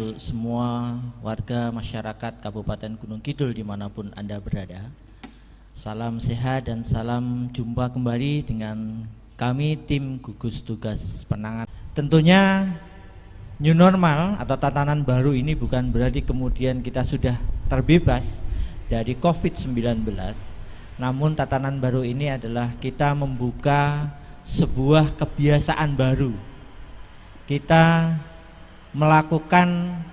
untuk semua warga masyarakat Kabupaten Gunung Kidul dimanapun Anda berada. Salam sehat dan salam jumpa kembali dengan kami tim gugus tugas penanganan. Tentunya new normal atau tatanan baru ini bukan berarti kemudian kita sudah terbebas dari COVID-19. Namun tatanan baru ini adalah kita membuka sebuah kebiasaan baru. Kita melakukan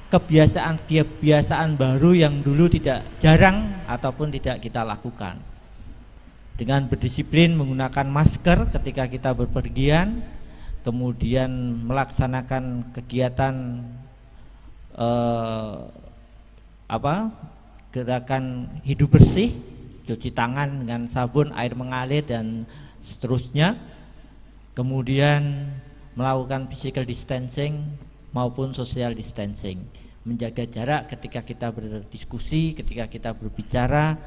kebiasaan baru yang dulu tidak jarang ataupun tidak kita lakukan, dengan berdisiplin menggunakan masker ketika kita berpergian, kemudian melaksanakan kegiatan gerakan hidup bersih, cuci tangan dengan sabun, air mengalir dan seterusnya, kemudian melakukan physical distancing maupun social distancing, menjaga jarak ketika kita berdiskusi, ketika kita berbicara,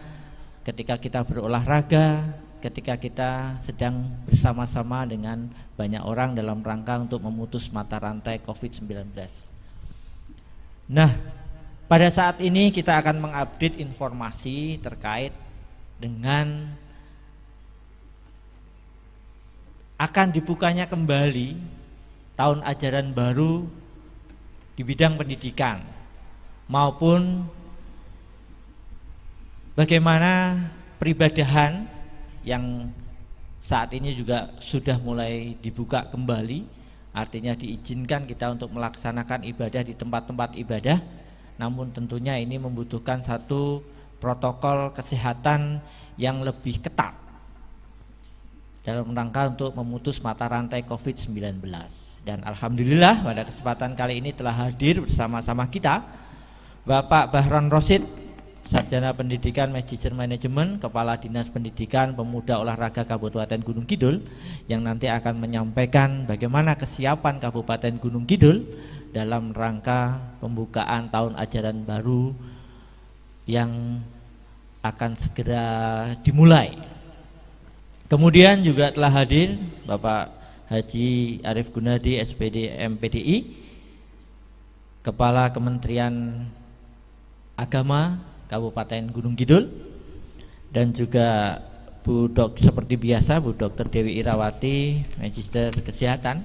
ketika kita berolahraga, ketika kita sedang bersama-sama dengan banyak orang dalam rangka untuk memutus mata rantai COVID-19. Nah, pada saat ini kita akan mengupdate informasi terkait dengan akan dibukanya kembali tahun ajaran baru di bidang pendidikan, maupun bagaimana peribadahan yang saat ini juga sudah mulai dibuka kembali, artinya diizinkan kita untuk melaksanakan ibadah di tempat-tempat ibadah, namun tentunya ini membutuhkan satu protokol kesehatan yang lebih ketat dalam rangka untuk memutus mata rantai COVID-19. Dan alhamdulillah pada kesempatan kali ini telah hadir bersama-sama kita Bapak Bahron Rosid, Sarjana Pendidikan Magister Manajemen, Kepala Dinas Pendidikan Pemuda Olahraga Kabupaten Gunung Kidul, yang nanti akan menyampaikan bagaimana kesiapan Kabupaten Gunung Kidul dalam rangka pembukaan tahun ajaran baru yang akan segera dimulai. Kemudian juga telah hadir Bapak Haji Arief Gunadi, SPD MPDI, Kepala Kementerian Agama Kabupaten Gunung Kidul, dan juga seperti biasa Bu Dr. Dewi Irawati, Magister Kesehatan,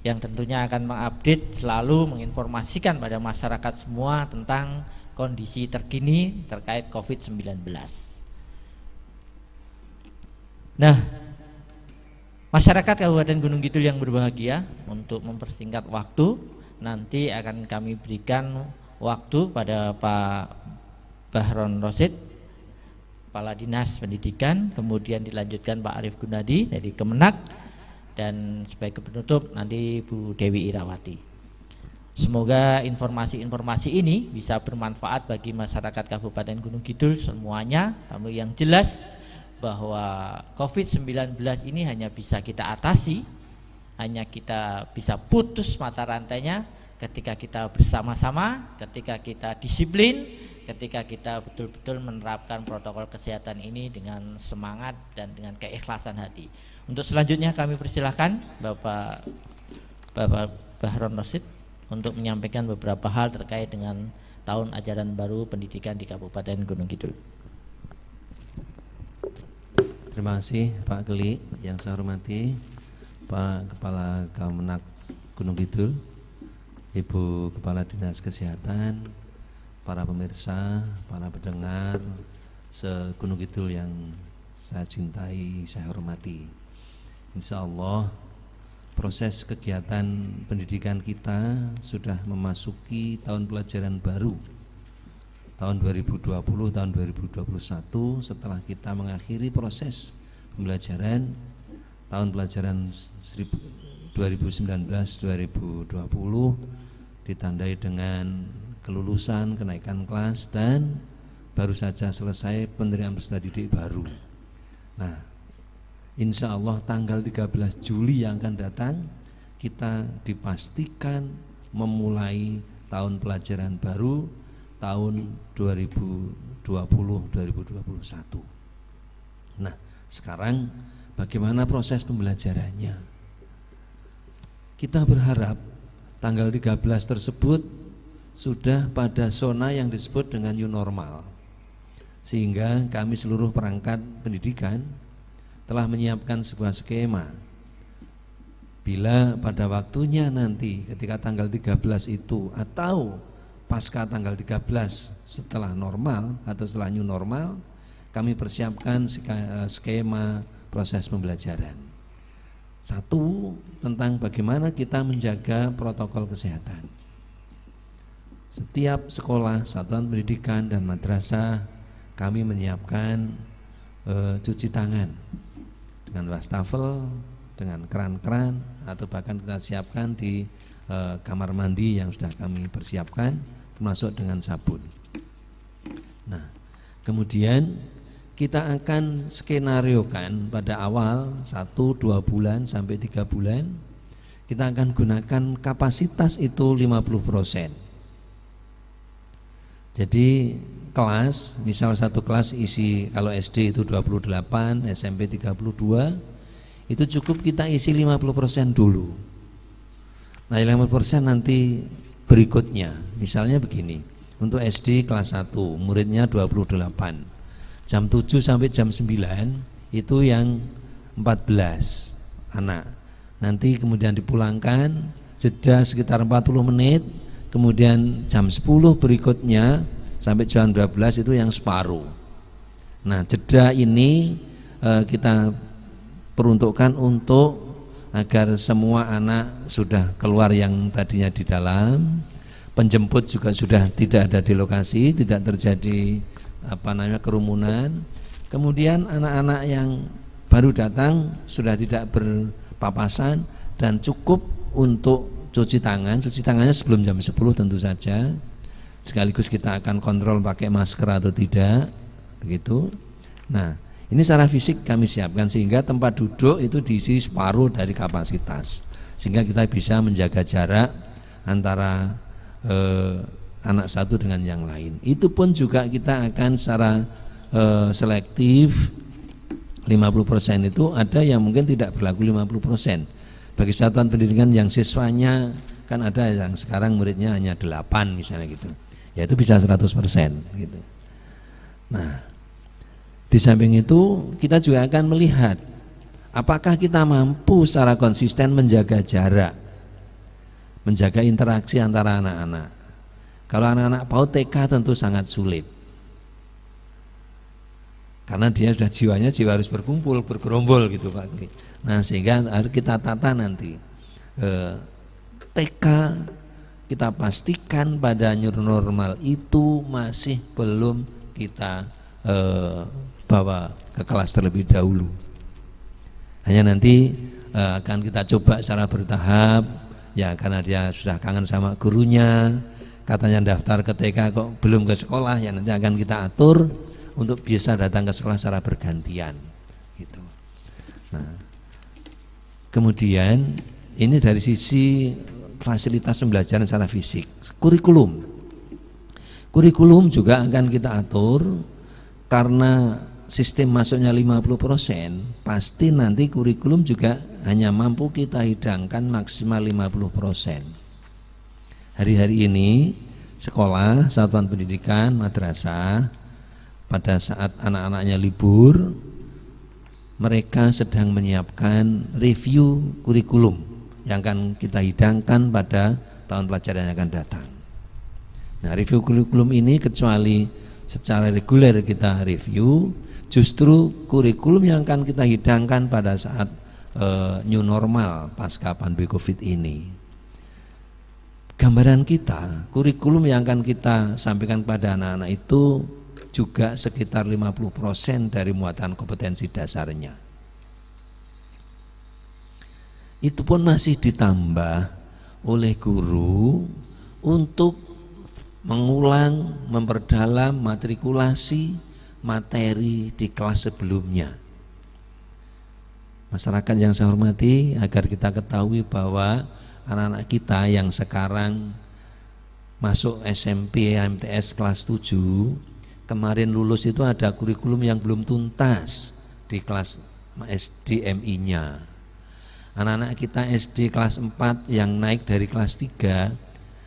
yang tentunya akan mengupdate, selalu menginformasikan pada masyarakat semua tentang kondisi terkini terkait COVID-19. Nah, masyarakat Kabupaten Gunung Kidul yang berbahagia, untuk mempersingkat waktu, nanti akan kami berikan waktu pada Pak Bahron Rosid, Kepala Dinas Pendidikan, kemudian dilanjutkan Pak Arief Gunadi dari Kemenak, dan sebagai penutup nanti Bu Dewi Irawati. Semoga informasi-informasi ini bisa bermanfaat bagi masyarakat Kabupaten Gunung Kidul semuanya, namun yang jelas bahwa COVID-19 ini hanya bisa kita atasi, hanya kita bisa putus mata rantainya ketika kita bersama-sama, ketika kita disiplin, ketika kita betul-betul menerapkan protokol kesehatan ini dengan semangat dan dengan keikhlasan hati. Untuk selanjutnya kami persilahkan Bapak Bahron Rosid untuk menyampaikan beberapa hal terkait dengan tahun ajaran baru pendidikan di Kabupaten Gunung Kidul. Terima kasih Pak Geli, yang saya hormati Pak Kepala Kemenak Gunung Kidul, Ibu Kepala Dinas Kesehatan, para pemirsa, para pendengar se-Gunung Kidul yang saya cintai, saya hormati. Insya Allah proses kegiatan pendidikan kita sudah memasuki tahun pelajaran baru, tahun 2020, tahun 2021, setelah kita mengakhiri proses pembelajaran tahun pelajaran 2019-2020 ditandai dengan kelulusan, kenaikan kelas, dan baru saja selesai penerimaan peserta didik baru. Nah, insya Allah tanggal 13 Juli yang akan datang kita dipastikan memulai tahun pelajaran baru tahun 2020-2021. Nah, sekarang bagaimana proses pembelajarannya? Kita berharap tanggal 13 tersebut sudah pada zona yang disebut dengan new normal. Sehingga kami seluruh perangkat pendidikan telah menyiapkan sebuah skema. Bila pada waktunya nanti ketika tanggal 13 itu atau pasca tanggal 13 setelah normal atau setelah new normal, kami persiapkan skema proses pembelajaran. Satu, tentang bagaimana kita menjaga protokol kesehatan. Setiap sekolah, satuan pendidikan dan madrasah kami menyiapkan cuci tangan dengan wastafel, dengan keran-keran, atau bahkan kita siapkan di kamar mandi yang sudah kami persiapkan, termasuk dengan sabun. Nah, kemudian kita akan skenariokan pada awal 1-2 bulan sampai 3 bulan kita akan gunakan kapasitas itu 50%. Jadi kelas, misal satu kelas isi kalau SD itu 28, SMP 32, itu cukup kita isi 50% dulu. Nah 50% nanti berikutnya, misalnya begini, untuk SD kelas 1 muridnya 28, jam 7 sampai jam 9 itu yang 14 anak. Nanti kemudian dipulangkan, jeda sekitar 40 menit, kemudian jam 10 berikutnya sampai jam 12 itu yang separuh. Nah jeda ini kita peruntukkan untuk agar semua anak sudah keluar yang tadinya di dalam, penjemput juga sudah tidak ada di lokasi, tidak terjadi kerumunan. Kemudian anak-anak yang baru datang sudah tidak berpapasan dan cukup untuk cuci tangan. Cuci tangannya sebelum jam 10 tentu saja. Sekaligus kita akan kontrol pakai masker atau tidak, begitu. Nah, ini secara fisik kami siapkan sehingga tempat duduk itu diisi separuh dari kapasitas, sehingga kita bisa menjaga jarak antara anak satu dengan yang lain. Itu pun juga kita akan secara selektif. 50% itu ada yang mungkin tidak berlaku 50%. Bagi satuan pendidikan yang siswanya kan ada yang sekarang muridnya hanya 8 misalnya gitu, ya itu bisa 100% gitu. Nah di samping itu kita juga akan melihat apakah kita mampu secara konsisten menjaga jarak, menjaga interaksi antara anak-anak. Kalau anak-anak PAUD TK tentu sangat sulit, karena dia sudah jiwa harus berkumpul, bergerombol gitu Pak. Nah sehingga harus kita tata nanti TK kita pastikan pada new normal itu masih belum kita bawa ke kelas terlebih dahulu. Hanya nanti akan kita coba secara bertahap, ya karena dia sudah kangen sama gurunya, katanya daftar ke TK kok belum ke sekolah, ya nanti akan kita atur untuk bisa datang ke sekolah secara bergantian gitu. Nah, kemudian ini dari sisi fasilitas pembelajaran secara fisik. Kurikulum juga akan kita atur, karena sistem masuknya 50%, pasti nanti kurikulum juga hanya mampu kita hidangkan maksimal 50%. Hari-hari ini sekolah, satuan pendidikan, madrasah pada saat anak-anaknya libur, mereka sedang menyiapkan review kurikulum yang akan kita hidangkan pada tahun pelajaran yang akan datang. Nah, review kurikulum ini kecuali secara reguler kita review, justru kurikulum yang akan kita hidangkan pada saat new normal pasca pandemi Covid ini. Gambaran kita, kurikulum yang akan kita sampaikan pada anak-anak itu juga sekitar 50% dari muatan kompetensi dasarnya. Itu pun masih ditambah oleh guru untuk mengulang, memperdalam, matrikulasi materi di kelas sebelumnya. Masyarakat yang saya hormati, agar kita ketahui bahwa anak-anak kita yang sekarang masuk SMP MTS kelas 7, kemarin lulus itu ada kurikulum yang belum tuntas di kelas SDMI-nya. Anak-anak kita SD kelas 4 yang naik dari kelas 3,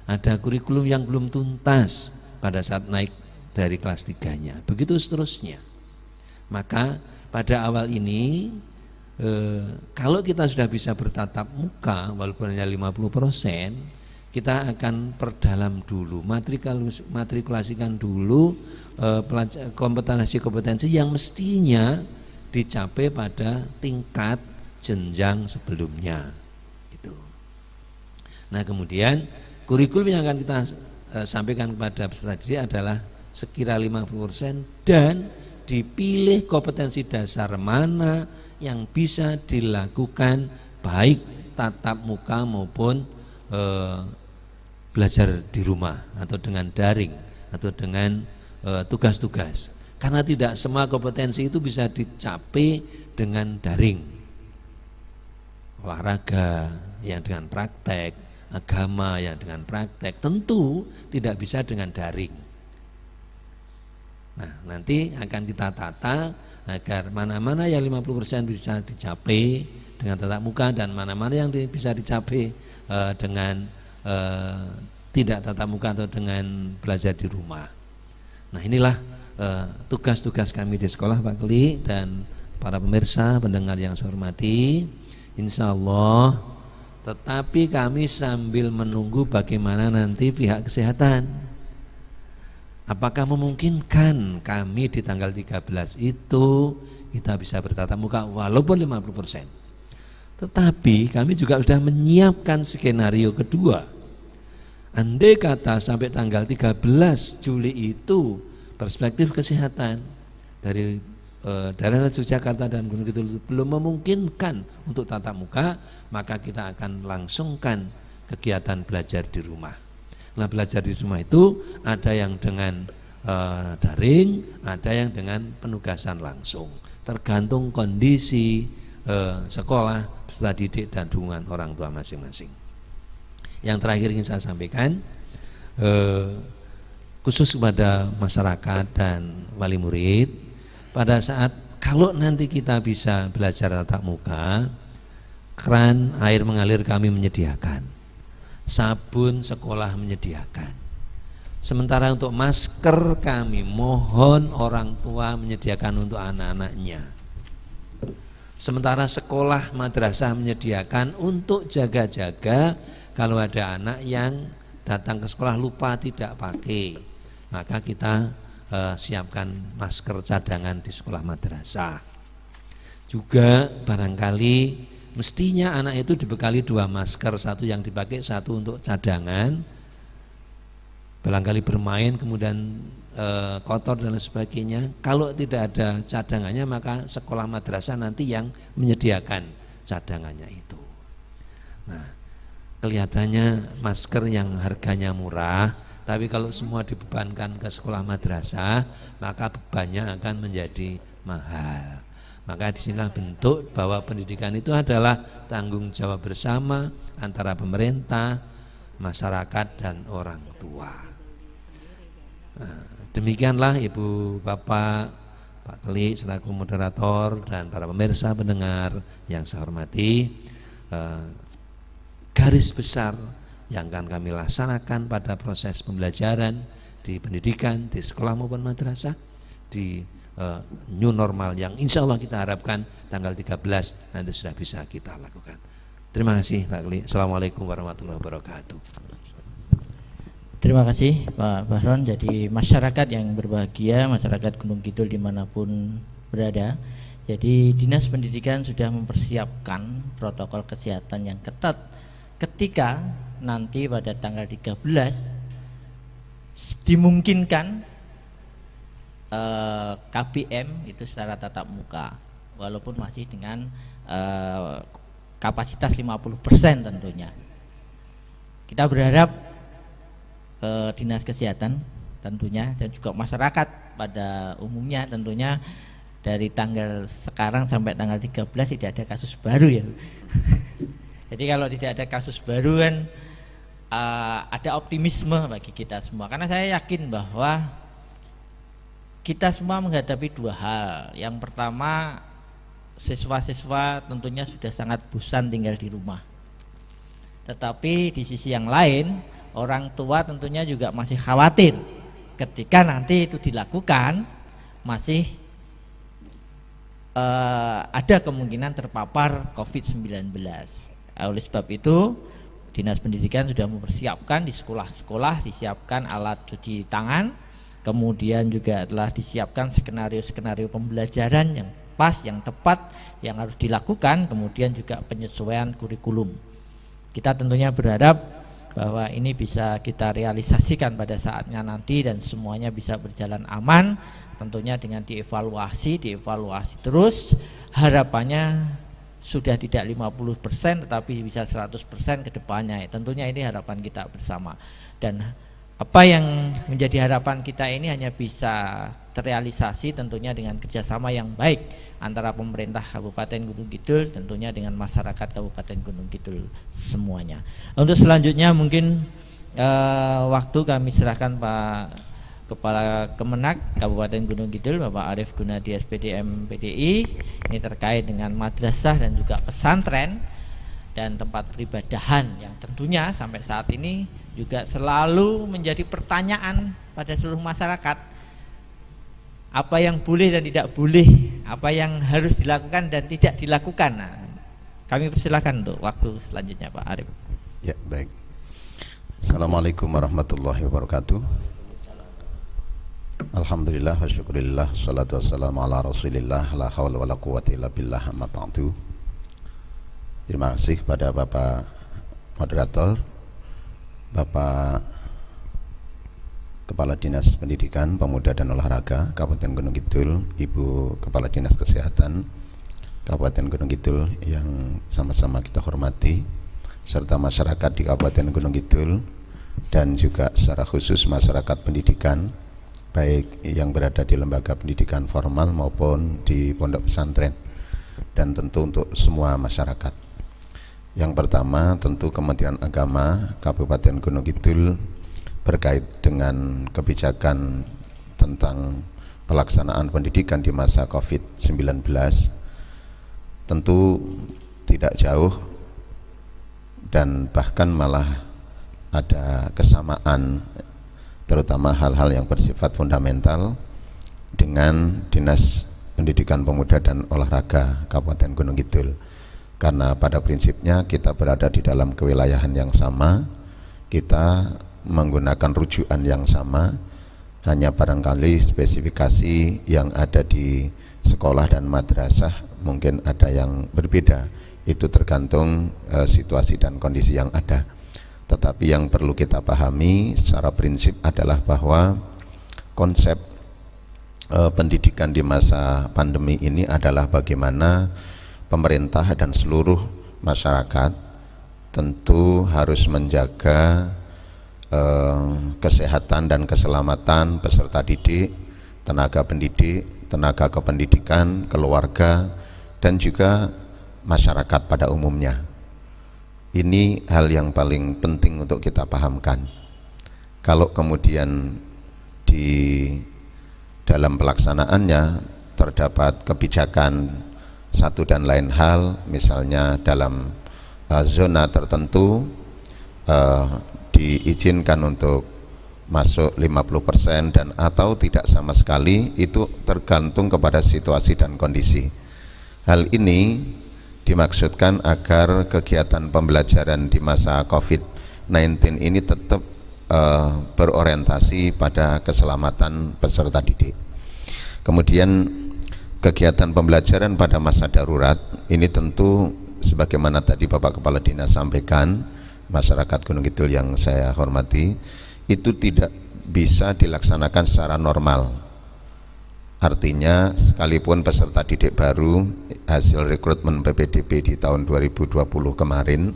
ada kurikulum yang belum tuntas pada saat naik dari kelas 3-nya. Begitu seterusnya. Maka pada awal ini kalau kita sudah bisa bertatap muka walaupun hanya 50%, kita akan perdalam dulu, matrikulasikan dulu kompetensi yang mestinya dicapai pada tingkat jenjang sebelumnya gitu. Nah, kemudian kurikulum yang akan kita sampaikan kepada peserta didik adalah sekira 50% dan dipilih kompetensi dasar mana yang bisa dilakukan baik tatap muka maupun belajar di rumah atau dengan daring atau dengan tugas-tugas. Karena tidak semua kompetensi itu bisa dicapai dengan daring. Olahraga yang dengan praktek, agama yang dengan praktek tentu tidak bisa dengan daring. Nah, nanti akan kita tata agar mana-mana yang 50% bisa dicapai dengan tatap muka dan mana-mana yang bisa dicapai dengan tidak tatap muka atau dengan belajar di rumah. Nah, inilah tugas-tugas kami di sekolah, Pak Kli dan para pemirsa pendengar yang saya hormati. Insya Allah, tetapi kami sambil menunggu bagaimana nanti pihak kesehatan. Apakah memungkinkan kami di tanggal 13 itu kita bisa bertatap muka walaupun 50%. Tetapi kami juga sudah menyiapkan skenario kedua. Andai kata sampai tanggal 13 Juli itu perspektif kesehatan dari daerah Yogyakarta dan Gunung Kidul belum memungkinkan untuk tatap muka, maka kita akan langsungkan kegiatan belajar di rumah. Nah, belajar di rumah itu ada yang dengan daring, ada yang dengan penugasan langsung, tergantung kondisi sekolah, peserta didik dan dukungan orang tua masing-masing. Yang terakhir ingin saya sampaikan, khusus kepada masyarakat dan wali murid, pada saat kalau nanti kita bisa belajar tatap muka, keran air mengalir kami menyediakan, sabun sekolah menyediakan. Sementara untuk masker kami mohon orang tua menyediakan untuk anak-anaknya. Sementara sekolah madrasah menyediakan untuk jaga-jaga kalau ada anak yang datang ke sekolah lupa tidak pakai, maka kita siapkan masker cadangan di sekolah madrasah. Juga barangkali mestinya anak itu dibekali 2 masker, satu yang dipakai, satu untuk cadangan. Barangkali bermain kemudian kotor dan sebagainya. Kalau tidak ada cadangannya, maka sekolah madrasah nanti yang menyediakan cadangannya itu. Nah, kelihatannya masker yang harganya murah, tapi kalau semua dibebankan ke sekolah madrasah, maka bebannya akan menjadi mahal. Maka disinilah bentuk bahwa pendidikan itu adalah tanggung jawab bersama antara pemerintah, masyarakat dan orang tua. Nah, demikianlah Ibu Bapak, Pak Kli selaku moderator dan para pemirsa pendengar yang saya hormati, garis besar yang akan kami laksanakan pada proses pembelajaran di pendidikan, di sekolah maupun madrasah, di new normal yang insya Allah kita harapkan tanggal 13 nanti sudah bisa kita lakukan. Terima kasih Pak Kli. Assalamualaikum warahmatullahi wabarakatuh. Terima kasih Pak Bahron. Jadi masyarakat yang berbahagia, masyarakat Gunung Kidul dimanapun berada, jadi Dinas Pendidikan sudah mempersiapkan protokol kesehatan yang ketat ketika nanti pada tanggal 13 dimungkinkan KBM itu secara tatap muka walaupun masih dengan kapasitas 50% tentunya. Kita berharap Dinas Kesehatan tentunya dan juga masyarakat pada umumnya tentunya dari tanggal sekarang sampai tanggal 13 tidak ada kasus baru ya. Jadi kalau tidak ada kasus baru kan ada optimisme bagi kita semua, karena saya yakin bahwa kita semua menghadapi 2 hal. Yang pertama, siswa-siswa tentunya sudah sangat bosan tinggal di rumah. Tetapi di sisi yang lain, orang tua tentunya juga masih khawatir ketika nanti itu dilakukan, masih ada kemungkinan terpapar COVID-19. Oleh sebab itu, Dinas Pendidikan sudah mempersiapkan di sekolah-sekolah, disiapkan alat cuci tangan, kemudian juga telah disiapkan skenario-skenario pembelajaran yang pas, yang tepat, yang harus dilakukan, kemudian juga penyesuaian kurikulum. Kita tentunya berharap bahwa ini bisa kita realisasikan pada saatnya nanti dan semuanya bisa berjalan aman, tentunya dengan dievaluasi terus. Harapannya sudah tidak 50% tetapi bisa 100% ke depannya. Tentunya ini harapan kita bersama. Dan apa yang menjadi harapan kita ini hanya bisa terrealisasi tentunya dengan kerjasama yang baik antara pemerintah Kabupaten Gunung Kidul tentunya dengan masyarakat Kabupaten Gunung Kidul semuanya. Untuk selanjutnya mungkin waktu kami serahkan Pak Kepala Kemenak Kabupaten Gunung Kidul Bapak Arief Gunadi SPD MPDI, ini terkait dengan madrasah dan juga pesantren dan tempat peribadahan yang tentunya sampai saat ini juga selalu menjadi pertanyaan pada seluruh masyarakat. Apa yang boleh dan tidak boleh, apa yang harus dilakukan dan tidak dilakukan. Nah, kami persilakan untuk waktu selanjutnya Pak Arief. Ya, baik. Assalamualaikum warahmatullahi wabarakatuh. Alhamdulillah wa syukurillah, salatu wassalamu ala rasulillah, la hawla wa la quwwata illa billah, amma ba'du. Terima kasih pada Bapak Moderator, Bapak Kepala Dinas Pendidikan, Pemuda dan Olahraga Kabupaten Gunung Kidul, Ibu Kepala Dinas Kesehatan Kabupaten Gunung Kidul yang sama-sama kita hormati, serta masyarakat di Kabupaten Gunung Kidul, dan juga secara khusus masyarakat pendidikan baik yang berada di lembaga pendidikan formal maupun di pondok pesantren, dan tentu untuk semua masyarakat. Yang pertama tentu Kementerian Agama Kabupaten Gunung Kidul berkait dengan kebijakan tentang pelaksanaan pendidikan di masa COVID-19 tentu tidak jauh dan bahkan malah ada kesamaan, terutama hal-hal yang bersifat fundamental dengan Dinas Pendidikan Pemuda dan Olahraga Kabupaten Gunung Kidul, karena pada prinsipnya kita berada di dalam kewilayahan yang sama, kita menggunakan rujukan yang sama, hanya barangkali spesifikasi yang ada di sekolah dan madrasah mungkin ada yang berbeda, itu tergantung situasi dan kondisi yang ada. Tetapi yang perlu kita pahami secara prinsip adalah bahwa konsep pendidikan di masa pandemi ini adalah bagaimana pemerintah dan seluruh masyarakat tentu harus menjaga kesehatan dan keselamatan peserta didik, tenaga pendidik, tenaga kependidikan, keluarga, dan juga masyarakat pada umumnya. Ini hal yang paling penting untuk kita pahamkan. Kalau kemudian di dalam pelaksanaannya terdapat kebijakan satu dan lain hal, misalnya dalam zona tertentu diizinkan untuk masuk 50% dan atau tidak sama sekali, itu tergantung kepada situasi dan kondisi. Hal ini dimaksudkan agar kegiatan pembelajaran di masa COVID-19 ini tetap berorientasi pada keselamatan peserta didik. Kemudian kegiatan pembelajaran pada masa darurat ini tentu sebagaimana tadi Bapak Kepala Dinas sampaikan, masyarakat Gunung Kidul yang saya hormati, itu tidak bisa dilaksanakan secara normal. Artinya sekalipun peserta didik baru hasil rekrutmen PPDB di tahun 2020 kemarin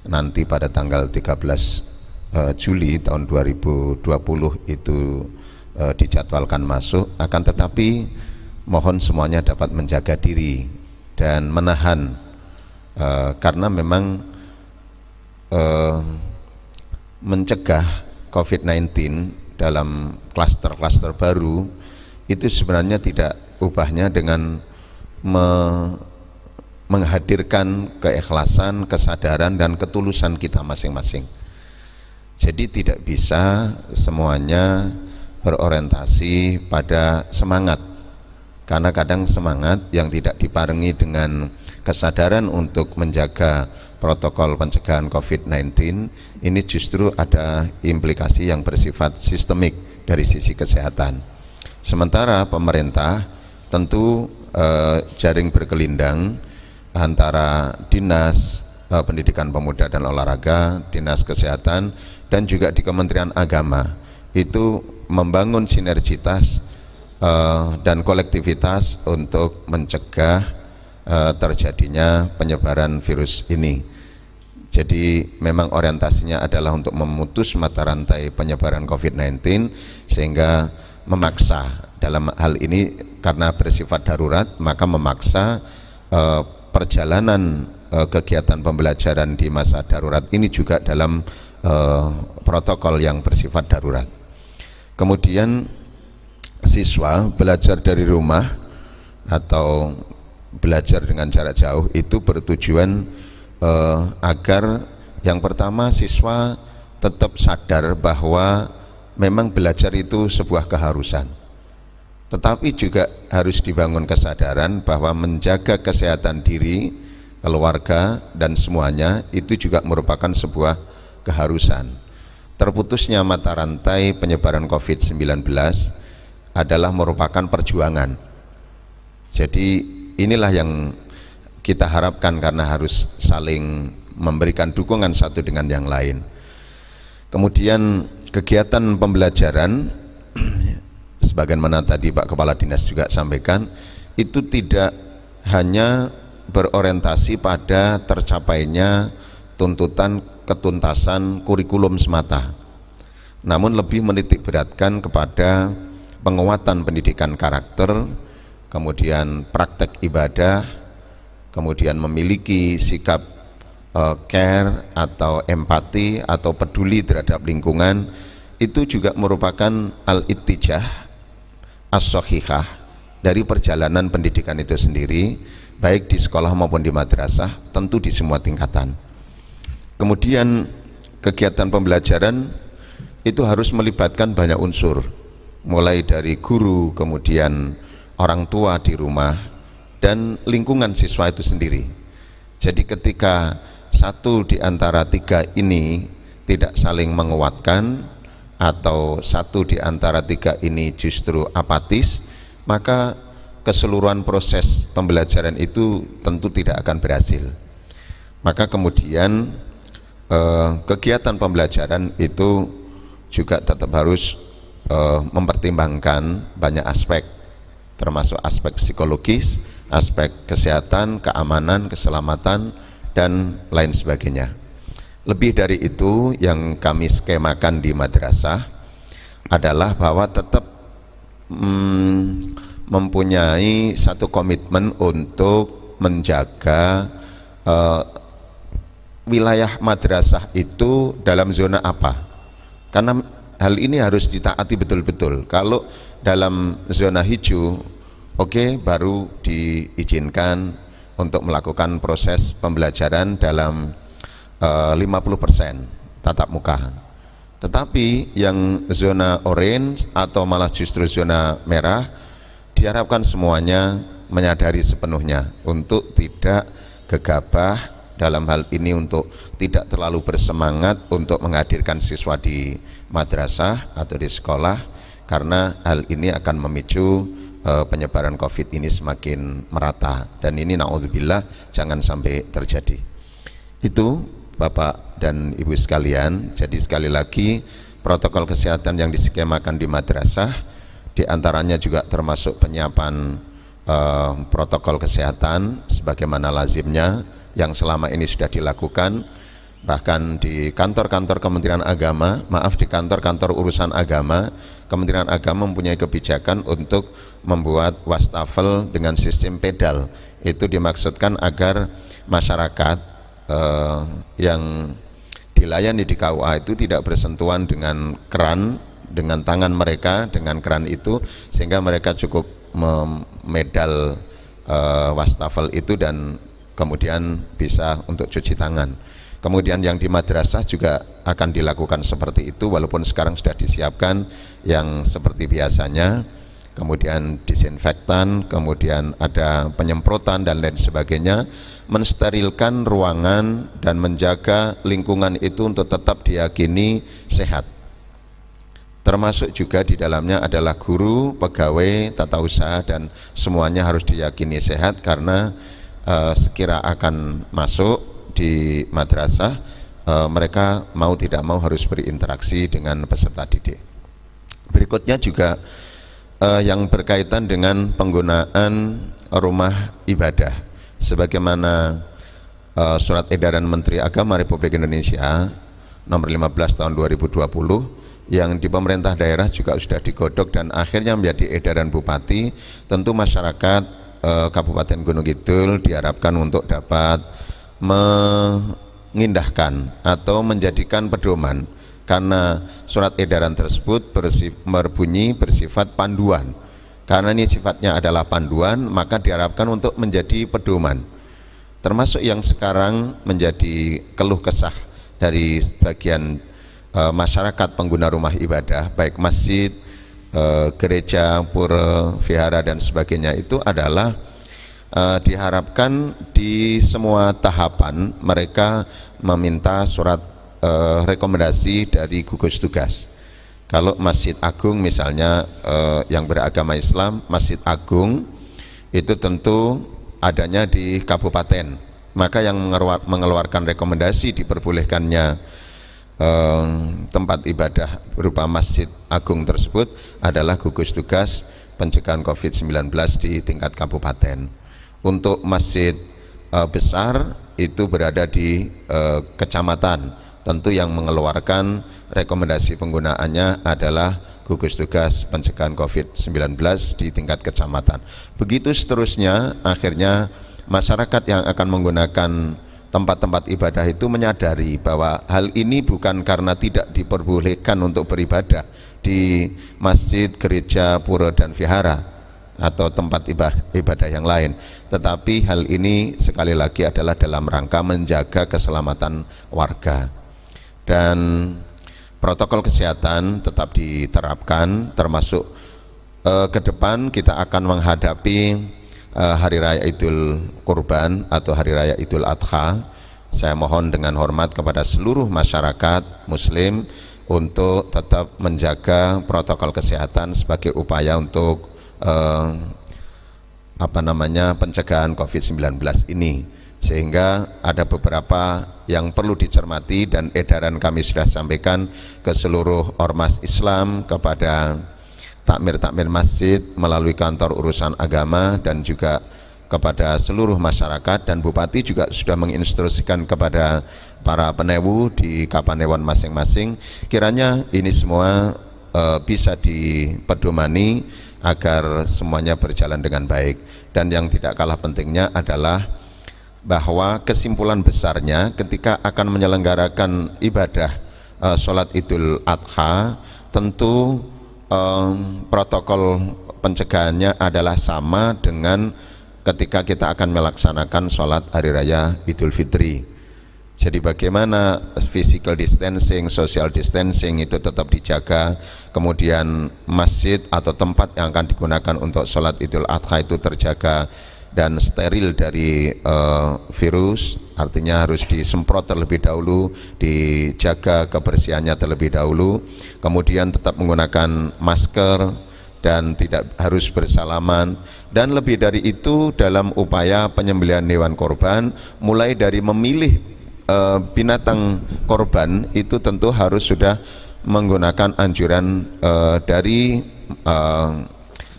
nanti pada tanggal 13 Juli tahun 2020 itu dijadwalkan masuk, akan tetapi mohon semuanya dapat menjaga diri dan menahan karena memang mencegah COVID-19 dalam klaster-klaster baru itu sebenarnya tidak ubahnya dengan menghadirkan keikhlasan, kesadaran dan ketulusan kita masing-masing. Jadi tidak bisa semuanya berorientasi pada semangat, karena kadang semangat yang tidak dibarengi dengan kesadaran untuk menjaga protokol pencegahan COVID-19 ini justru ada implikasi yang bersifat sistemik dari sisi kesehatan. Sementara pemerintah tentu jaring berkelindang antara Dinas Pendidikan Pemuda dan Olahraga, Dinas Kesehatan, dan juga di Kementerian Agama itu membangun sinergitas dan kolektivitas untuk mencegah terjadinya penyebaran virus ini. Jadi memang orientasinya adalah untuk memutus mata rantai penyebaran COVID-19, sehingga memaksa dalam hal ini karena bersifat darurat, maka memaksa perjalanan kegiatan pembelajaran di masa darurat ini juga dalam protokol yang bersifat darurat. Kemudian siswa belajar dari rumah atau belajar dengan jarak jauh itu bertujuan agar yang pertama siswa tetap sadar bahwa memang belajar itu sebuah keharusan, tetapi juga harus dibangun kesadaran bahwa menjaga kesehatan diri, keluarga dan semuanya itu juga merupakan sebuah keharusan. Terputusnya mata rantai penyebaran COVID-19 adalah merupakan perjuangan. Jadi inilah yang kita harapkan, karena harus saling memberikan dukungan satu dengan yang lain. Kemudian kegiatan pembelajaran sebagaimana tadi Pak Kepala Dinas juga sampaikan, itu tidak hanya berorientasi pada tercapainya tuntutan ketuntasan kurikulum semata, namun lebih menitik beratkan kepada penguatan pendidikan karakter, kemudian praktek ibadah, kemudian memiliki sikap care atau empati atau peduli terhadap lingkungan. Itu juga merupakan al-ittijah as-sahihah dari perjalanan pendidikan itu sendiri, baik di sekolah maupun di madrasah, tentu di semua tingkatan. Kemudian kegiatan pembelajaran itu harus melibatkan banyak unsur, mulai dari guru, kemudian orang tua di rumah, dan lingkungan siswa itu sendiri. Jadi ketika satu di antara tiga ini tidak saling menguatkan, atau satu di antara tiga ini justru apatis, maka keseluruhan proses pembelajaran itu tentu tidak akan berhasil. Maka kemudian kegiatan pembelajaran itu juga tetap harus mempertimbangkan banyak aspek, termasuk aspek psikologis, aspek kesehatan, keamanan, keselamatan, dan lain sebagainya. Lebih dari itu, yang kami skemakan di madrasah adalah bahwa tetap mempunyai satu komitmen untuk menjaga wilayah madrasah itu dalam zona apa, karena hal ini harus ditaati betul-betul. Kalau dalam zona hijau, oke, baru diizinkan untuk melakukan proses pembelajaran dalam 50% tatap muka. Tetapi yang zona orange atau malah justru zona merah, diharapkan semuanya menyadari sepenuhnya untuk tidak gegabah dalam hal ini, untuk tidak terlalu bersemangat untuk menghadirkan siswa di madrasah atau di sekolah, karena hal ini akan memicu penyebaran COVID ini semakin merata, dan ini naudzubillah jangan sampai terjadi. Itu Bapak dan Ibu sekalian. Jadi sekali lagi, protokol kesehatan yang diskemakan di madrasah diantaranya juga termasuk penyiapan protokol kesehatan sebagaimana lazimnya yang selama ini sudah dilakukan. Bahkan di kantor-kantor Kementerian Agama, di kantor-kantor urusan agama, Kementerian Agama mempunyai kebijakan untuk membuat wastafel dengan sistem pedal. Itu dimaksudkan agar masyarakat yang dilayani di KUA itu tidak bersentuhan dengan keran, dengan tangan mereka, dengan keran itu, sehingga mereka cukup memedal wastafel itu dan kemudian bisa untuk cuci tangan. Kemudian yang di madrasah juga akan dilakukan seperti itu, walaupun sekarang sudah disiapkan yang seperti biasanya, kemudian disinfektan, kemudian ada penyemprotan dan lain sebagainya, mensterilkan ruangan dan menjaga lingkungan itu untuk tetap diyakini sehat. Termasuk juga di dalamnya adalah guru, pegawai, tata usaha, dan semuanya harus diyakini sehat, karena sekira akan masuk di madrasah, mereka mau tidak mau harus berinteraksi dengan peserta didik. Berikutnya juga yang berkaitan dengan penggunaan rumah ibadah, sebagaimana surat edaran Menteri Agama Republik Indonesia nomor 15 tahun 2020 yang di pemerintah daerah juga sudah digodok dan akhirnya menjadi edaran Bupati. Tentu masyarakat Kabupaten Gunung Kidul diharapkan untuk dapat mengindahkan atau menjadikan pedoman, karena surat edaran tersebut bersifat panduan. Karena ini sifatnya adalah panduan, maka diharapkan untuk menjadi pedoman, termasuk yang sekarang menjadi keluh kesah dari sebagian masyarakat pengguna rumah ibadah, baik masjid, gereja, pura, vihara dan sebagainya, itu adalah diharapkan di semua tahapan mereka meminta surat rekomendasi dari gugus tugas. Kalau Masjid Agung misalnya yang beragama Islam, Masjid Agung itu tentu adanya di kabupaten, maka yang mengeluarkan rekomendasi diperbolehkannya tempat ibadah berupa Masjid Agung tersebut adalah gugus tugas pencegahan COVID-19 di tingkat kabupaten. Untuk masjid besar itu berada di kecamatan, tentu yang mengeluarkan rekomendasi penggunaannya adalah gugus tugas pencegahan COVID-19 di tingkat kecamatan. Begitu seterusnya, akhirnya masyarakat yang akan menggunakan tempat-tempat ibadah itu menyadari bahwa hal ini bukan karena tidak diperbolehkan untuk beribadah di masjid, gereja, pura dan vihara atau tempat ibadah yang lain, tetapi hal ini sekali lagi adalah dalam rangka menjaga keselamatan warga, dan protokol kesehatan tetap diterapkan, termasuk ke depan kita akan menghadapi Hari Raya Idul Kurban atau Hari Raya Idul Adha. Saya mohon dengan hormat kepada seluruh masyarakat Muslim untuk tetap menjaga protokol kesehatan sebagai upaya untuk pencegahan COVID-19 ini, sehingga ada beberapa yang perlu dicermati dan edaran kami sudah sampaikan ke seluruh ormas Islam, kepada takmir-takmir masjid melalui kantor urusan agama, dan juga kepada seluruh masyarakat, dan Bupati juga sudah menginstruksikan kepada para penewu di kapanewon masing-masing, kiranya ini semua bisa dipedomani agar semuanya berjalan dengan baik. Dan yang tidak kalah pentingnya adalah bahwa kesimpulan besarnya ketika akan menyelenggarakan ibadah sholat Idul Adha, tentu protokol pencegahannya adalah sama dengan ketika kita akan melaksanakan sholat Hari Raya Idul Fitri. Jadi bagaimana physical distancing, social distancing itu tetap dijaga, kemudian masjid atau tempat yang akan digunakan untuk sholat Idul Adha itu terjaga dan steril dari virus, artinya harus disemprot terlebih dahulu, dijaga kebersihannya terlebih dahulu, kemudian tetap menggunakan masker dan tidak harus bersalaman, dan lebih dari itu dalam upaya penyembelihan hewan korban, mulai dari memilih binatang korban itu tentu harus sudah menggunakan anjuran dari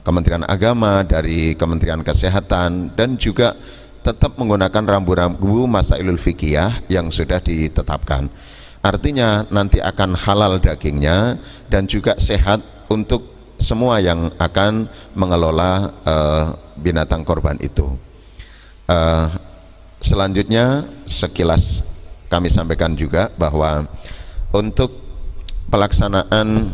Kementerian Agama, dari Kementerian Kesehatan, dan juga tetap menggunakan rambu-rambu Masailul Fiqhiyah yang sudah ditetapkan. Artinya nanti akan halal dagingnya dan juga sehat untuk semua yang akan mengelola binatang korban itu. Selanjutnya sekilas kami sampaikan juga bahwa untuk pelaksanaan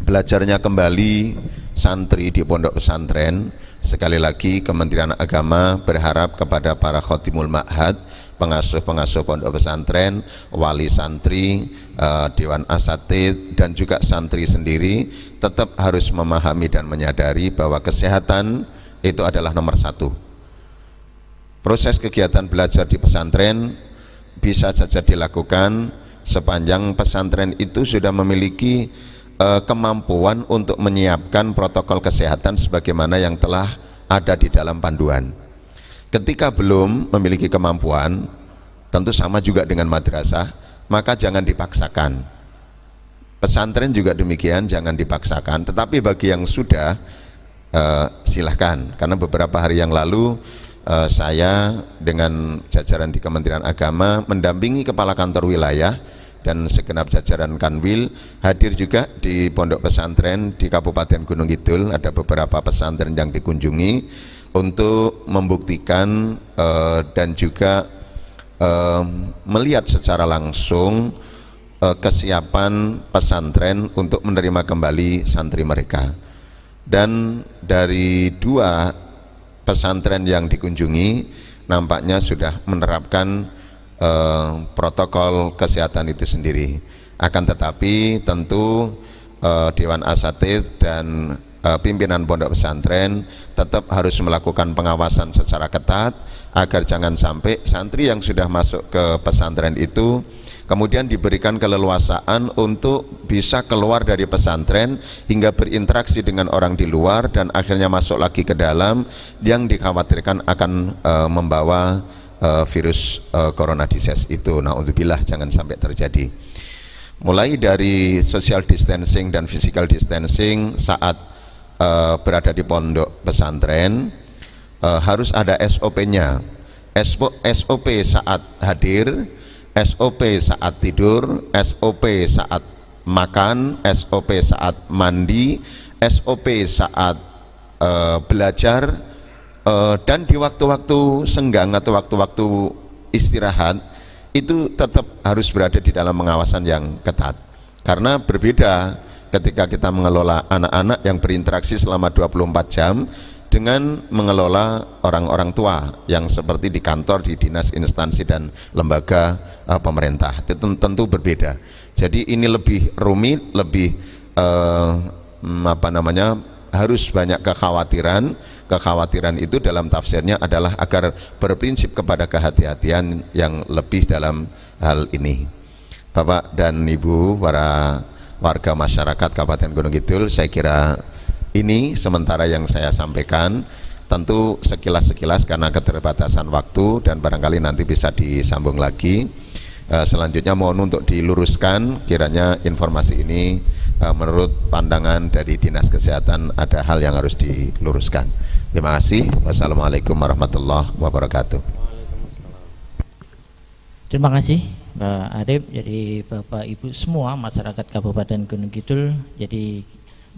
belajarnya kembali santri di pondok pesantren Sekali lagi Kementerian Agama berharap kepada para khotimul ma'had, pengasuh-pengasuh pondok pesantren, wali santri, dewan asatidz dan juga santri sendiri tetap harus memahami dan menyadari bahwa kesehatan itu adalah nomor satu. Proses kegiatan belajar di pesantren bisa saja dilakukan sepanjang pesantren itu sudah memiliki kemampuan untuk menyiapkan protokol kesehatan sebagaimana yang telah ada di dalam panduan. Ketika belum memiliki kemampuan, tentu sama juga dengan madrasah, maka jangan dipaksakan. Pesantren juga demikian, jangan dipaksakan. Tetapi bagi yang sudah, silahkan. Karena beberapa hari yang lalu saya dengan jajaran di Kementerian Agama mendampingi kepala kantor wilayah dan segenap jajaran Kanwil hadir juga di pondok pesantren di Kabupaten Gunung Kidul. Ada beberapa pesantren yang dikunjungi untuk membuktikan dan juga melihat secara langsung kesiapan pesantren untuk menerima kembali santri mereka. Dan dari 2 pesantren yang dikunjungi nampaknya sudah menerapkan protokol kesehatan itu sendiri. Akan tetapi tentu dewan asatidz dan pimpinan pondok pesantren tetap harus melakukan pengawasan secara ketat agar jangan sampai santri yang sudah masuk ke pesantren itu kemudian diberikan keleluasaan untuk bisa keluar dari pesantren hingga berinteraksi dengan orang di luar dan akhirnya masuk lagi ke dalam, yang dikhawatirkan akan membawa virus corona disease itu. Naudzubillah, jangan sampai terjadi. Mulai dari social distancing dan physical distancing saat berada di pondok pesantren, harus ada SOP-nya. SOP saat hadir, SOP saat tidur, SOP saat makan, SOP saat mandi, SOP saat belajar, dan di waktu-waktu senggang atau waktu-waktu istirahat itu tetap harus berada di dalam pengawasan yang ketat. Karena berbeda ketika kita mengelola anak-anak yang berinteraksi selama 24 jam dengan mengelola orang-orang tua yang seperti di kantor, di dinas, instansi dan lembaga pemerintah. Itu tentu berbeda. Jadi ini lebih rumit, lebih harus banyak kekhawatiran itu dalam tafsirnya adalah agar berprinsip kepada kehati-hatian yang lebih dalam hal ini. Bapak dan Ibu, para warga masyarakat Kabupaten Gunung Kidul, saya kira ini sementara yang saya sampaikan. Tentu sekilas-sekilas karena keterbatasan waktu dan barangkali nanti bisa disambung lagi. Selanjutnya mohon untuk diluruskan kiranya informasi ini menurut pandangan dari Dinas Kesehatan ada hal yang harus diluruskan. Terima kasih. Wassalamualaikum warahmatullahi wabarakatuh. Terima kasih Pak Arif. Jadi Bapak Ibu semua masyarakat Kabupaten Gunung Kidul, jadi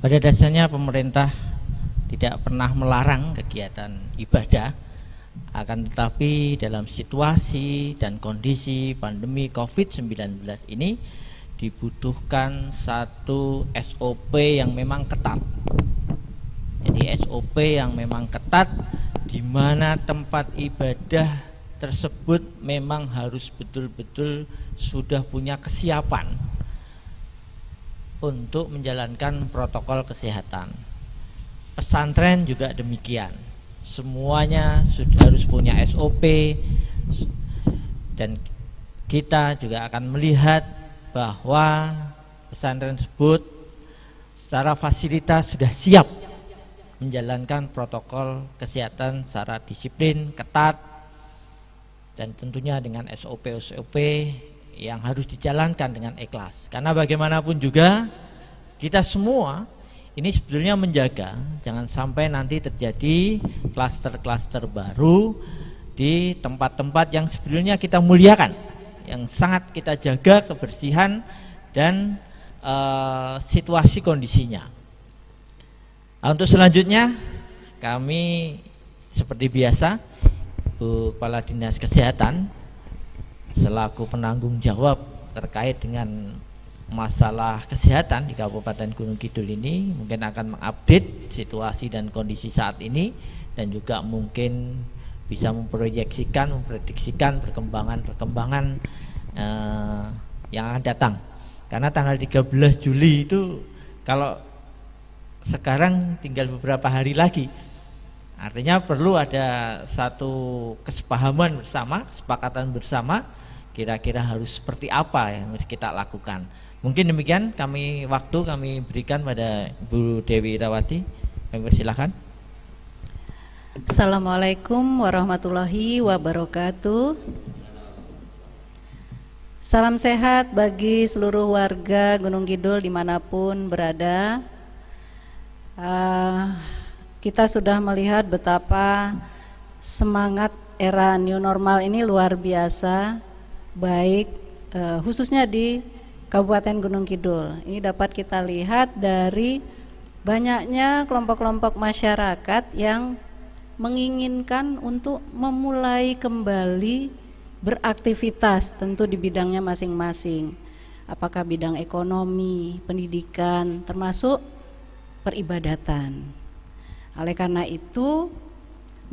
pada dasarnya pemerintah tidak pernah melarang kegiatan ibadah, akan tetapi dalam situasi dan kondisi pandemi COVID-19 ini dibutuhkan satu SOP yang memang ketat. Jadi SOP yang memang ketat, di mana tempat ibadah tersebut memang harus betul-betul sudah punya kesiapan untuk menjalankan protokol kesehatan. Pesantren juga demikian, semuanya sudah harus punya SOP, dan kita juga akan melihat bahwa pesantren tersebut secara fasilitas sudah siap menjalankan protokol kesehatan secara disiplin, ketat, dan tentunya dengan SOP yang harus dijalankan dengan ikhlas. Karena bagaimanapun juga kita semua ini sebetulnya menjaga jangan sampai nanti terjadi klaster-klaster baru di tempat-tempat yang sebetulnya kita muliakan, yang sangat kita jaga kebersihan dan situasi kondisinya. Untuk selanjutnya kami seperti biasa Bu Kepala Dinas Kesehatan selaku penanggung jawab terkait dengan masalah kesehatan di Kabupaten Gunung Kidul ini mungkin akan mengupdate situasi dan kondisi saat ini, dan juga mungkin bisa memprediksikan perkembangan yang akan datang. Karena tanggal 13 Juli itu kalau sekarang tinggal beberapa hari lagi, artinya perlu ada satu kesepahaman bersama, kesepakatan bersama, kira-kira harus seperti apa yang harus kita lakukan. Mungkin demikian kami berikan pada Bu Dewi Irawati. Kami persilahkan. Assalamualaikum warahmatullahi wabarakatuh. Salam sehat bagi seluruh warga Gunung Kidul dimanapun berada. Kita sudah melihat betapa semangat era new normal ini luar biasa, baik khususnya di Kabupaten Gunung Kidul. Ini dapat kita lihat dari banyaknya kelompok-kelompok masyarakat yang menginginkan untuk memulai kembali beraktivitas, tentu di bidangnya masing-masing. Apakah bidang ekonomi, pendidikan, termasuk peribadatan. Oleh karena itu,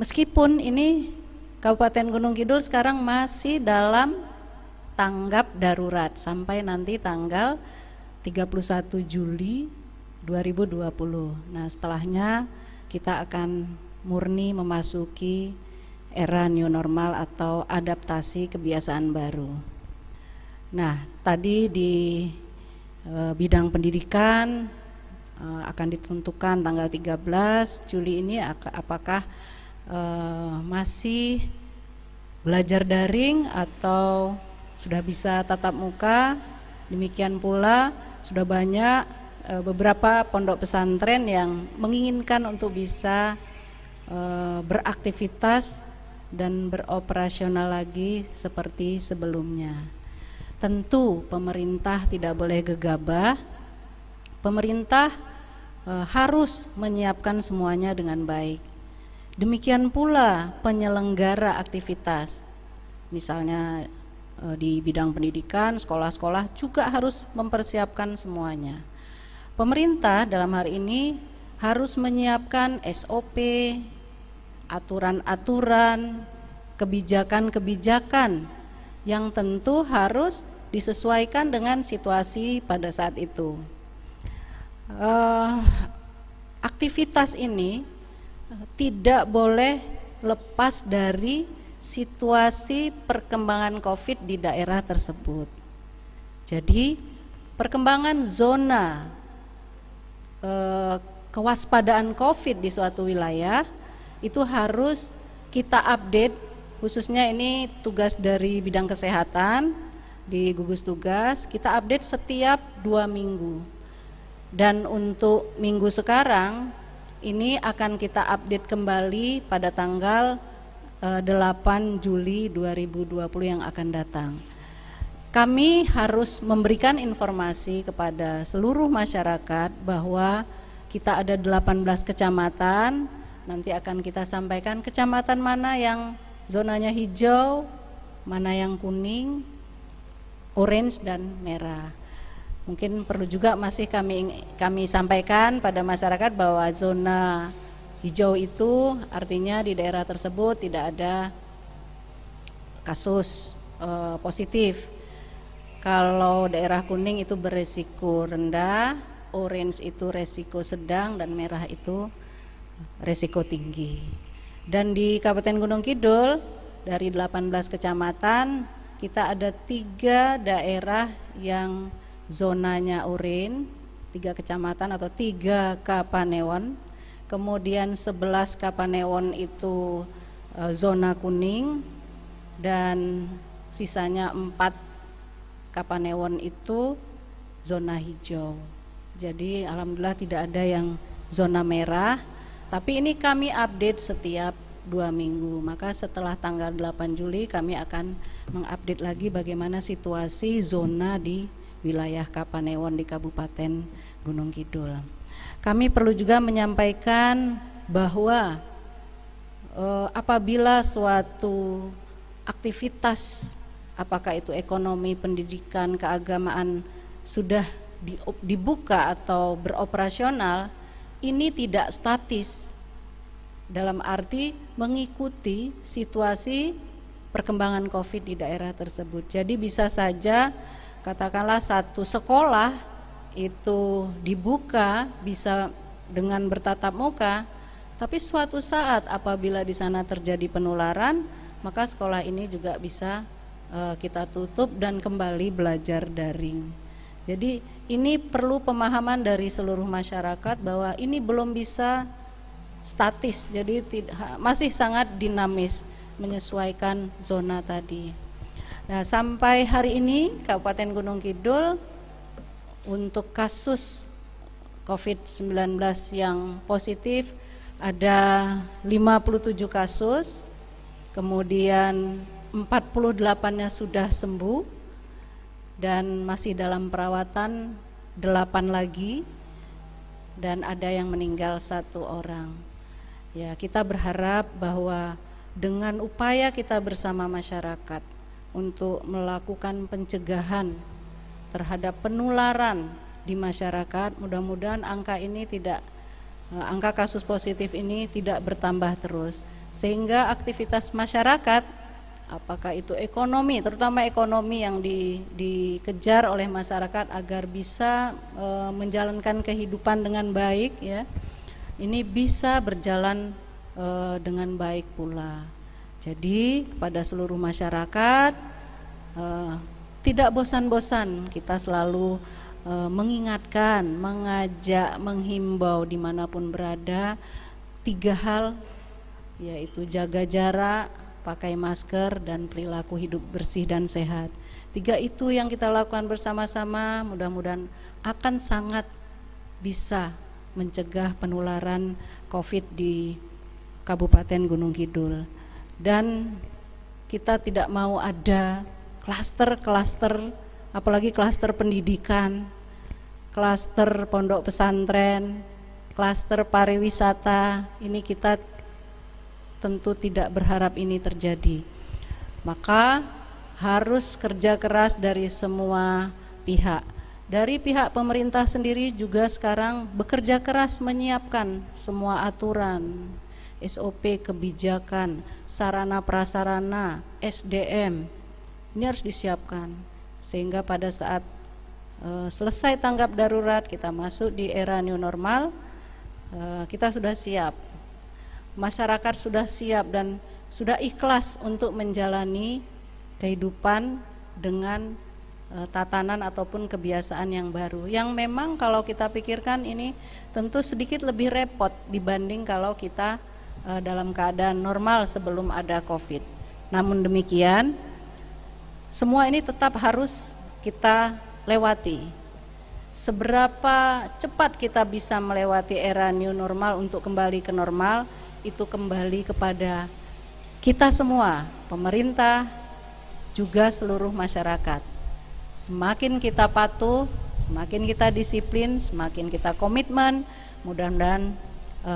meskipun ini Kabupaten Gunung Kidul sekarang masih dalam tanggap darurat sampai nanti tanggal 31 Juli 2020. Nah, setelahnya kita akan murni memasuki era new normal atau adaptasi kebiasaan baru. Nah, tadi di bidang pendidikan akan ditentukan tanggal 13 Juli ini apakah masih belajar daring atau sudah bisa tatap muka. Demikian pula sudah banyak beberapa pondok pesantren yang menginginkan untuk bisa beraktivitas dan beroperasional lagi seperti sebelumnya. Tentu pemerintah tidak boleh gegabah. Pemerintah harus menyiapkan semuanya dengan baik. Demikian pula penyelenggara aktivitas, misalnya di bidang pendidikan, sekolah-sekolah juga harus mempersiapkan semuanya. Pemerintah dalam hari ini harus menyiapkan SOP, aturan-aturan, kebijakan-kebijakan yang tentu harus disesuaikan dengan situasi pada saat itu. Aktivitas ini tidak boleh lepas dari situasi perkembangan COVID di daerah tersebut. Jadi perkembangan zona kewaspadaan COVID di suatu wilayah itu harus kita update, khususnya ini tugas dari bidang kesehatan di gugus tugas, kita update setiap 2 minggu. Dan untuk minggu sekarang ini akan kita update kembali pada tanggal 8 Juli 2020 yang akan datang. Kami harus memberikan informasi kepada seluruh masyarakat bahwa kita ada 18 kecamatan. Nanti akan kita sampaikan kecamatan mana yang zonanya hijau, mana yang kuning, orange dan merah. Mungkin perlu juga masih kami sampaikan pada masyarakat bahwa zona hijau itu artinya di daerah tersebut tidak ada kasus positif. Kalau daerah kuning itu beresiko rendah, orange itu resiko sedang, dan merah itu resiko tinggi. Dan di Kabupaten Gunung Kidul dari 18 kecamatan kita ada 3 daerah yang zonanya oranye, 3 kecamatan atau 3 kapanewon. Kemudian 11 kapanewon itu zona kuning, dan sisanya 4 kapanewon itu zona hijau. Jadi alhamdulillah tidak ada yang zona merah, tapi ini kami update setiap 2 minggu. Maka setelah tanggal 8 Juli kami akan mengupdate lagi bagaimana situasi zona di wilayah Kapanewon di Kabupaten Gunung Kidul. Kami perlu juga menyampaikan bahwa apabila suatu aktivitas, apakah itu ekonomi, pendidikan, keagamaan, sudah dibuka atau beroperasional, ini tidak statis, dalam arti mengikuti situasi perkembangan COVID di daerah tersebut. Jadi bisa saja katakanlah satu sekolah itu dibuka bisa dengan bertatap muka, tapi suatu saat apabila di sana terjadi penularan, maka sekolah ini juga bisa kita tutup dan kembali belajar daring. Jadi ini perlu pemahaman dari seluruh masyarakat bahwa ini belum bisa statis, jadi masih sangat dinamis menyesuaikan zona tadi. Nah, sampai hari ini Kabupaten Gunung Kidul untuk kasus COVID-19 yang positif ada 57 kasus, kemudian 48-nya sudah sembuh dan masih dalam perawatan 8 lagi, dan ada yang meninggal 1 orang. Ya, kita berharap bahwa dengan upaya kita bersama masyarakat untuk melakukan pencegahan terhadap penularan di masyarakat, mudah-mudahan angka kasus positif ini tidak bertambah terus, sehingga aktivitas masyarakat, apakah itu ekonomi, terutama ekonomi yang dikejar oleh masyarakat agar bisa menjalankan kehidupan dengan baik, ya, ini bisa berjalan dengan baik pula. Jadi kepada seluruh masyarakat, tidak bosan-bosan kita selalu mengingatkan, mengajak, menghimbau dimanapun berada 3 hal, yaitu jaga jarak, pakai masker, dan perilaku hidup bersih dan sehat. 3 itu yang kita lakukan bersama-sama, mudah-mudahan akan sangat bisa mencegah penularan COVID di Kabupaten Gunung Kidul. Dan kita tidak mau ada klaster-klaster, apalagi klaster pendidikan, klaster pondok pesantren, klaster pariwisata. Ini kita tentu tidak berharap ini terjadi. Maka harus kerja keras dari semua pihak. Dari pihak pemerintah sendiri juga sekarang bekerja keras menyiapkan semua aturan, SOP, kebijakan, sarana prasarana, SDM. Ini harus disiapkan sehingga pada saat selesai tanggap darurat, kita masuk di era new normal, kita sudah siap. Masyarakat sudah siap dan sudah ikhlas untuk menjalani kehidupan dengan tatanan ataupun kebiasaan yang baru, yang memang kalau kita pikirkan ini tentu sedikit lebih repot dibanding kalau kita dalam keadaan normal sebelum ada COVID. Namun demikian, semua ini tetap harus kita lewati. Seberapa cepat kita bisa melewati era new normal untuk kembali ke normal, itu kembali kepada kita semua, pemerintah, juga seluruh masyarakat. Semakin kita patuh, semakin kita disiplin, semakin kita komitmen, mudah-mudahan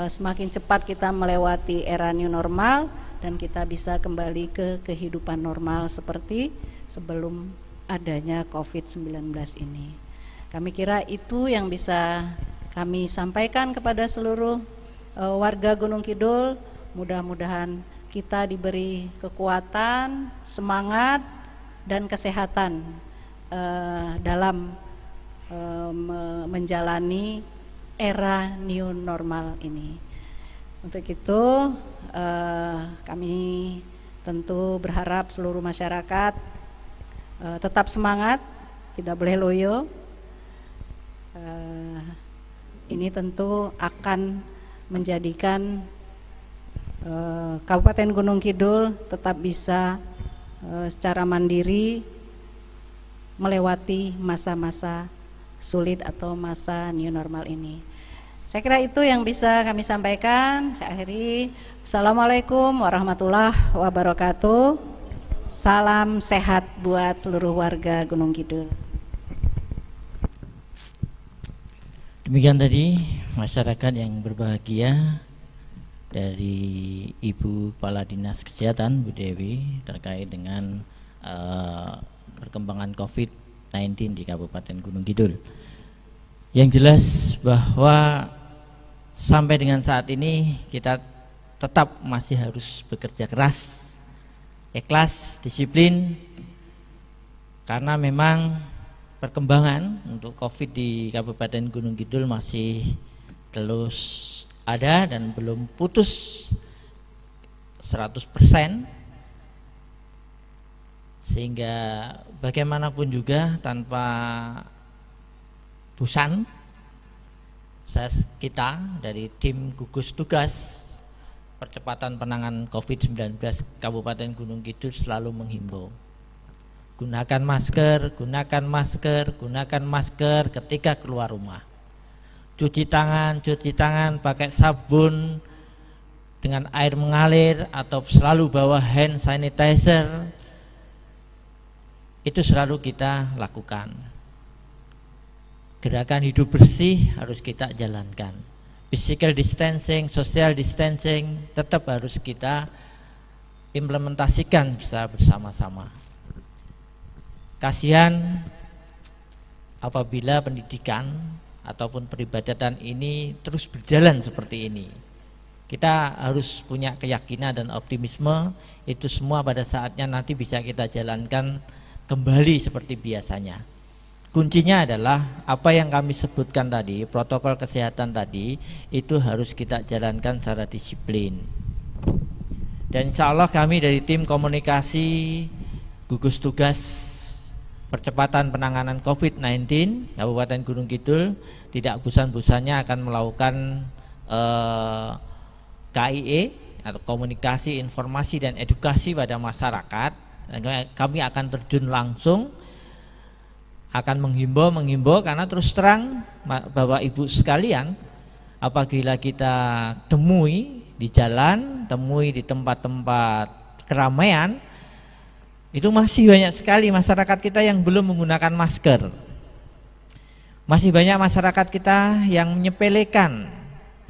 semakin cepat kita melewati era new normal dan kita bisa kembali ke kehidupan normal seperti sebelum adanya COVID-19 ini. Kami kira itu yang bisa kami sampaikan kepada seluruh warga Gunung Kidul. Mudah-mudahan kita diberi kekuatan, semangat, dan kesehatan dalam menjalani era new normal ini. Untuk itu kami tentu berharap seluruh masyarakat tetap semangat, tidak boleh loyo. Ini tentu akan menjadikan Kabupaten Gunung Kidul tetap bisa secara mandiri melewati masa-masa sulit atau masa new normal ini. Saya kira itu yang bisa kami sampaikan. Saya akhiri. Assalamualaikum warahmatullahi wabarakatuh. Salam sehat buat seluruh warga Gunung Kidul. Demikian tadi masyarakat yang berbahagia dari Ibu Kepala Dinas Kesehatan Bu Dewi terkait dengan perkembangan COVID COVID-19 di Kabupaten Gunung Kidul. Yang jelas bahwa sampai dengan saat ini kita tetap masih harus bekerja keras, ikhlas, disiplin, karena memang perkembangan untuk COVID di Kabupaten Gunung Kidul masih terus ada dan belum putus 100%, sehingga bagaimanapun juga tanpa bosan kita dari tim gugus tugas percepatan penanganan COVID-19 Kabupaten Gunung Kidul selalu menghimbau, gunakan masker, gunakan masker, gunakan masker ketika keluar rumah. Cuci tangan pakai sabun dengan air mengalir atau selalu bawa hand sanitizer. Itu selalu kita lakukan. Gerakan hidup bersih harus kita jalankan. Physical distancing, social distancing tetap harus kita implementasikan bersama-sama. Kasihan apabila pendidikan ataupun peribadatan ini terus berjalan seperti ini. Kita harus punya keyakinan dan optimisme, itu semua pada saatnya nanti bisa kita jalankan kembali seperti biasanya. Kuncinya adalah apa yang kami sebutkan tadi, protokol kesehatan tadi, itu harus kita jalankan secara disiplin. Dan insya Allah kami dari tim komunikasi gugus tugas percepatan penanganan COVID-19 Kabupaten Gunung Kidul tidak bosan-bosannya akan melakukan KIE atau komunikasi, informasi dan edukasi pada masyarakat. Kami akan terjun langsung, akan menghimbau karena terus terang Bapak Ibu sekalian, apabila kita temui di jalan, temui di tempat-tempat keramaian, itu masih banyak sekali masyarakat kita yang belum menggunakan masker. Masih banyak masyarakat kita yang menyepelekan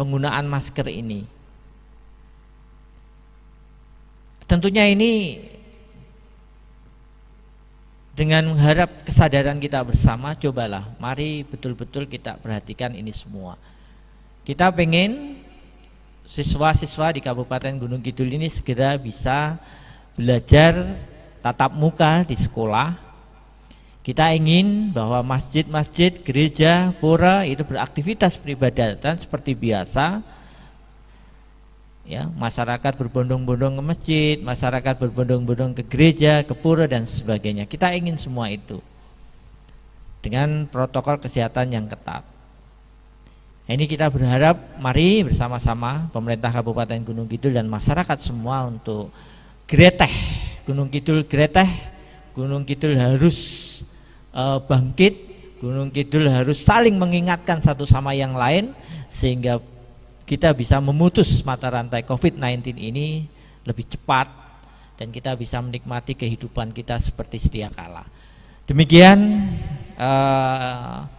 penggunaan masker ini. Tentunya ini dengan mengharap kesadaran kita bersama, cobalah mari betul-betul kita perhatikan ini semua. Kita pengen siswa-siswa di Kabupaten Gunung Kidul ini segera bisa belajar tatap muka di sekolah. Kita ingin bahwa masjid-masjid, gereja, pura itu beraktivitas peribadatan seperti biasa. Ya, masyarakat berbondong-bondong ke masjid, masyarakat berbondong-bondong ke gereja, ke pura dan sebagainya. Kita ingin semua itu dengan protokol kesehatan yang ketat. Ini kita berharap mari bersama-sama pemerintah Kabupaten Gunung Kidul dan masyarakat semua untuk greteh Gunung Kidul, greteh Gunung Kidul harus bangkit, Gunung Kidul harus saling mengingatkan satu sama yang lain sehingga kita bisa memutus mata rantai COVID-19 ini lebih cepat dan kita bisa menikmati kehidupan kita seperti sedia kala. Demikian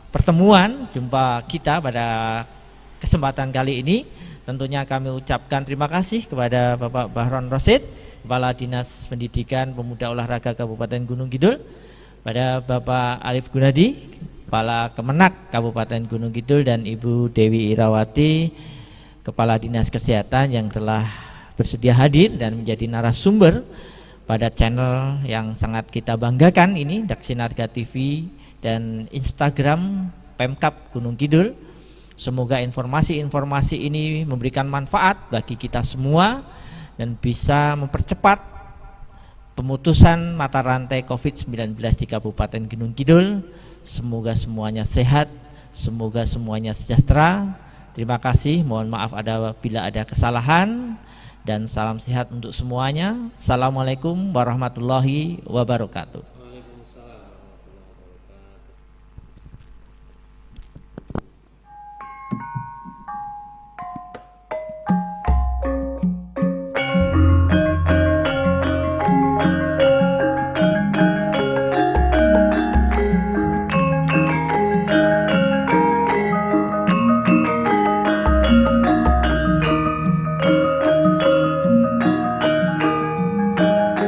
pertemuan jumpa kita pada kesempatan kali ini. Tentunya kami ucapkan terima kasih kepada Bapak Bahron Rosid, Kepala Dinas Pendidikan Pemuda Olahraga Kabupaten Gunung Kidul, pada Bapak Arif Gunadi, Kepala Kemenak Kabupaten Gunung Kidul, dan Ibu Dewi Irawati, Kepala Dinas Kesehatan yang telah bersedia hadir dan menjadi narasumber pada channel yang sangat kita banggakan ini, Daksinarga TV dan Instagram Pemkab Gunung Kidul. Semoga informasi-informasi ini memberikan manfaat bagi kita semua dan bisa mempercepat pemutusan mata rantai COVID-19 di Kabupaten Gunung Kidul. Semoga semuanya sehat, semoga semuanya sejahtera. Terima kasih, mohon maaf bila ada kesalahan, dan salam sehat untuk semuanya. Assalamualaikum warahmatullahi wabarakatuh.